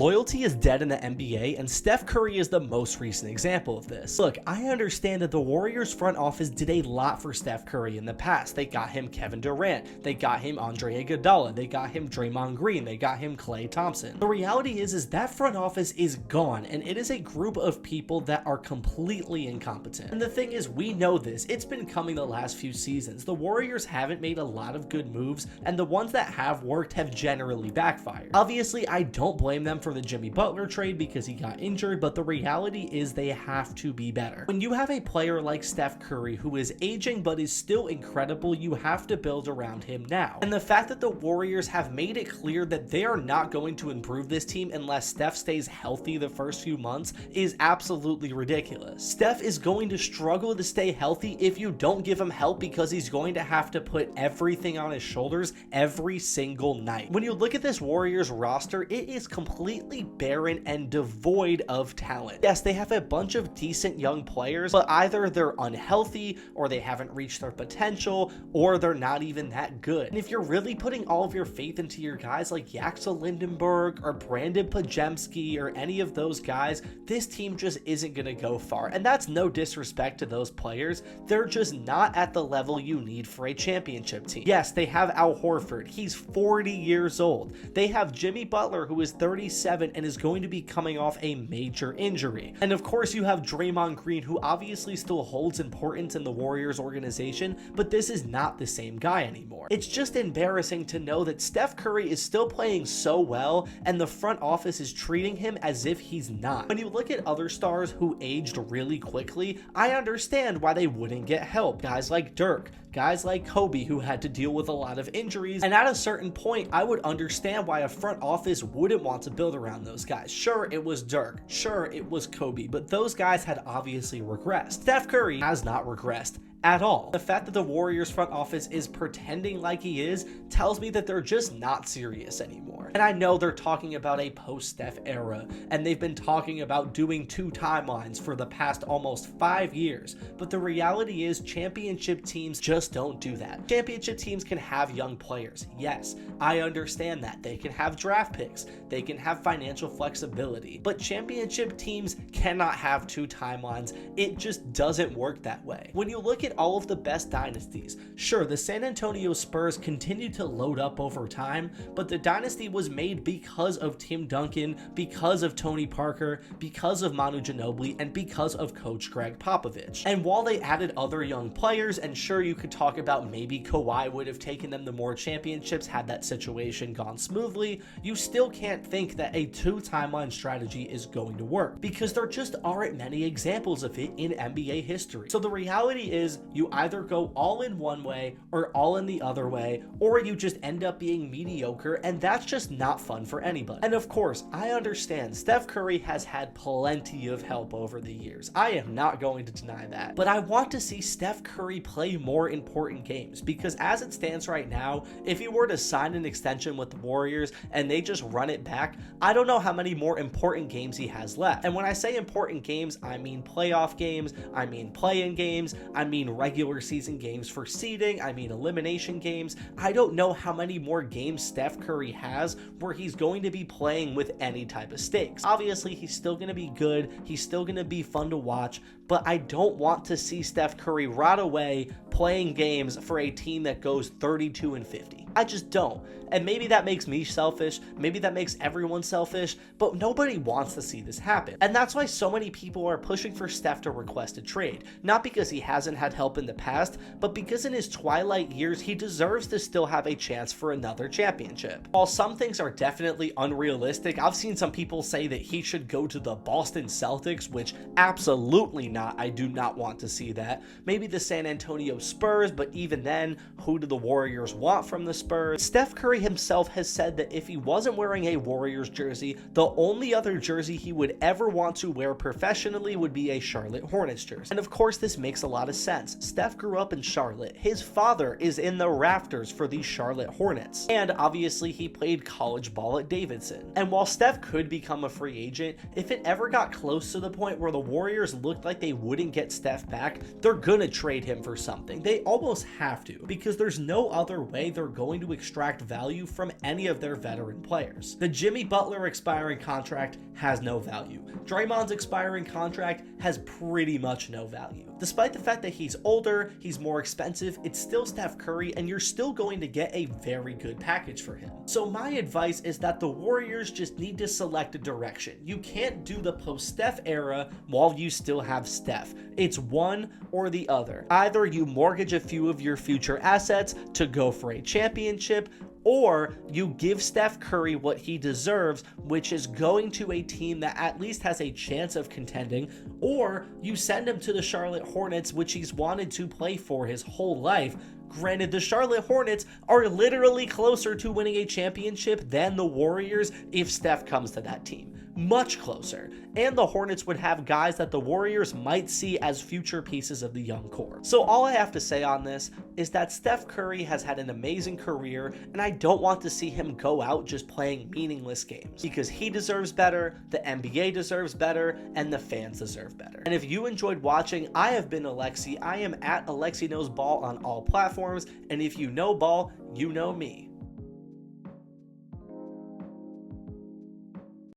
Loyalty is dead in the NBA, and Steph Curry is the most recent example of this. Look, I understand that the Warriors front office did a lot for Steph Curry in the past. They got him Kevin Durant, they got him Andre Iguodala, they got him Draymond Green, they got him Klay Thompson. The reality is that front office is gone, and it is a group of people that are completely incompetent. And the thing is, we know this. It's been coming the last few seasons. The Warriors haven't made a lot of good moves, and the ones that have worked have generally backfired. Obviously, I don't blame them for the Jimmy Butler trade because he got injured, but the reality is they have to be better. When you have a player like Steph Curry who is aging but is still incredible, you have to build around him now. And the fact that the Warriors have made it clear that they are not going to improve this team unless Steph stays healthy the first few months is absolutely ridiculous. Steph is going to struggle to stay healthy if you don't give him help, because he's going to have to put everything on his shoulders every single night. When you look at this Warriors roster, it is completely barren and devoid of talent. Yes, they have a bunch of decent young players, but either they're unhealthy, or they haven't reached their potential, or they're not even that good. And if you're really putting all of your faith into your guys like Yaxel Lindenberg or Brandon Pajemski or any of those guys, this team just isn't going to go far. And that's no disrespect to those players. They're just not at the level you need for a championship team. Yes, they have Al Horford. He's 40 years old. They have Jimmy Butler, who is 37 and is going to be coming off a major injury. And of course, you have Draymond Green, who obviously still holds importance in the Warriors organization, but this is not the same guy anymore. It's just embarrassing to know that Steph Curry is still playing so well, and the front office is treating him as if he's not. When you look at other stars who aged really quickly, I understand why they wouldn't get help. Guys like Dirk, guys like Kobe, who had to deal with a lot of injuries, and at a certain point, I would understand why a front office wouldn't want to build around those guys. Sure, it was Dirk. Sure, it was Kobe, but those guys had obviously regressed. Steph Curry has not regressed at all. The fact that the Warriors front office is pretending like he is tells me that they're just not serious anymore. And I know they're talking about a post-Steph era, and they've been talking about doing 2 timelines for the past almost 5 years, but the reality is championship teams just don't do that. Championship teams can have young players. Yes, I understand that. They can have draft picks. They can have financial flexibility, but championship teams cannot have 2 timelines. It just doesn't work that way. When you look at all of the best dynasties, sure, the San Antonio Spurs continued to load up over time, but the dynasty was made because of Tim Duncan, because of Tony Parker, because of Manu Ginobili, and because of Coach Greg Popovich. And while they added other young players, and sure, you could talk about maybe Kawhi would have taken them to more championships had that situation gone smoothly, you still can't think that a 2 timeline strategy is going to work, because there just aren't many examples of it in NBA history. So the reality is, you either go all in one way or all in the other way, or you just end up being mediocre, and that's just not fun for anybody. And of course, I understand Steph Curry has had plenty of help over the years. I am not going to deny that. But I want to see Steph Curry play more important games, because as it stands right now, if he were to sign an extension with the Warriors and they just run it back, I don't know how many more important games he has left. And when I say important games, I mean playoff games, I mean play-in games, I mean regular season games for seeding, I mean elimination games. I don't know how many more games Steph Curry has where he's going to be playing with any type of stakes. Obviously, he's still going to be good, he's still going to be fun to watch, but I don't want to see Steph Curry right away playing games for a team that goes 32-50. I just don't. And maybe that makes me selfish, maybe that makes everyone selfish, but nobody wants to see this happen. And that's why so many people are pushing for Steph to request a trade. Not because he hasn't had help in the past, but because in his twilight years, he deserves to still have a chance for another championship. While some things are definitely unrealistic, I've seen some people say that he should go to the Boston Celtics, which absolutely not. I do not want to see that. Maybe the San Antonio Spurs, but even then, who do the Warriors want from the Spurs? Steph Curry himself has said that if he wasn't wearing a Warriors jersey, the only other jersey he would ever want to wear professionally would be a Charlotte Hornets jersey. And of course, this makes a lot of sense. Steph grew up in Charlotte. His father is in the rafters for the Charlotte Hornets. And obviously, he played college ball at Davidson. And while Steph could become a free agent, if it ever got close to the point where the Warriors looked like they wouldn't get Steph back, they're gonna trade him for something. They almost have to, because there's no other way they're going going to extract value from any of their veteran players. The Jimmy Butler expiring contract has no value. Draymond's expiring contract has pretty much no value. Despite the fact that he's older, he's more expensive, it's still Steph Curry, and you're still going to get a very good package for him. So my advice is that the Warriors just need to select a direction. You can't do the post-Steph era while you still have Steph. It's one or the other. Either you mortgage a few of your future assets to go for a championship, or you give Steph Curry what he deserves, which is going to a team that at least has a chance of contending, or you send him to the Charlotte Hornets, which he's wanted to play for his whole life. Granted, the Charlotte Hornets are literally closer to winning a championship than the Warriors if Steph comes to that team. Much closer. And the Hornets would have guys that the Warriors might see as future pieces of the young core. So all I have to say on this is that Steph Curry has had an amazing career, and I don't want to see him go out just playing meaningless games, because he deserves better, the NBA deserves better, and the fans deserve better. And if you enjoyed watching, I have been Alexi. I am at Alexi Knows Ball on all platforms, and if you know ball, you know me.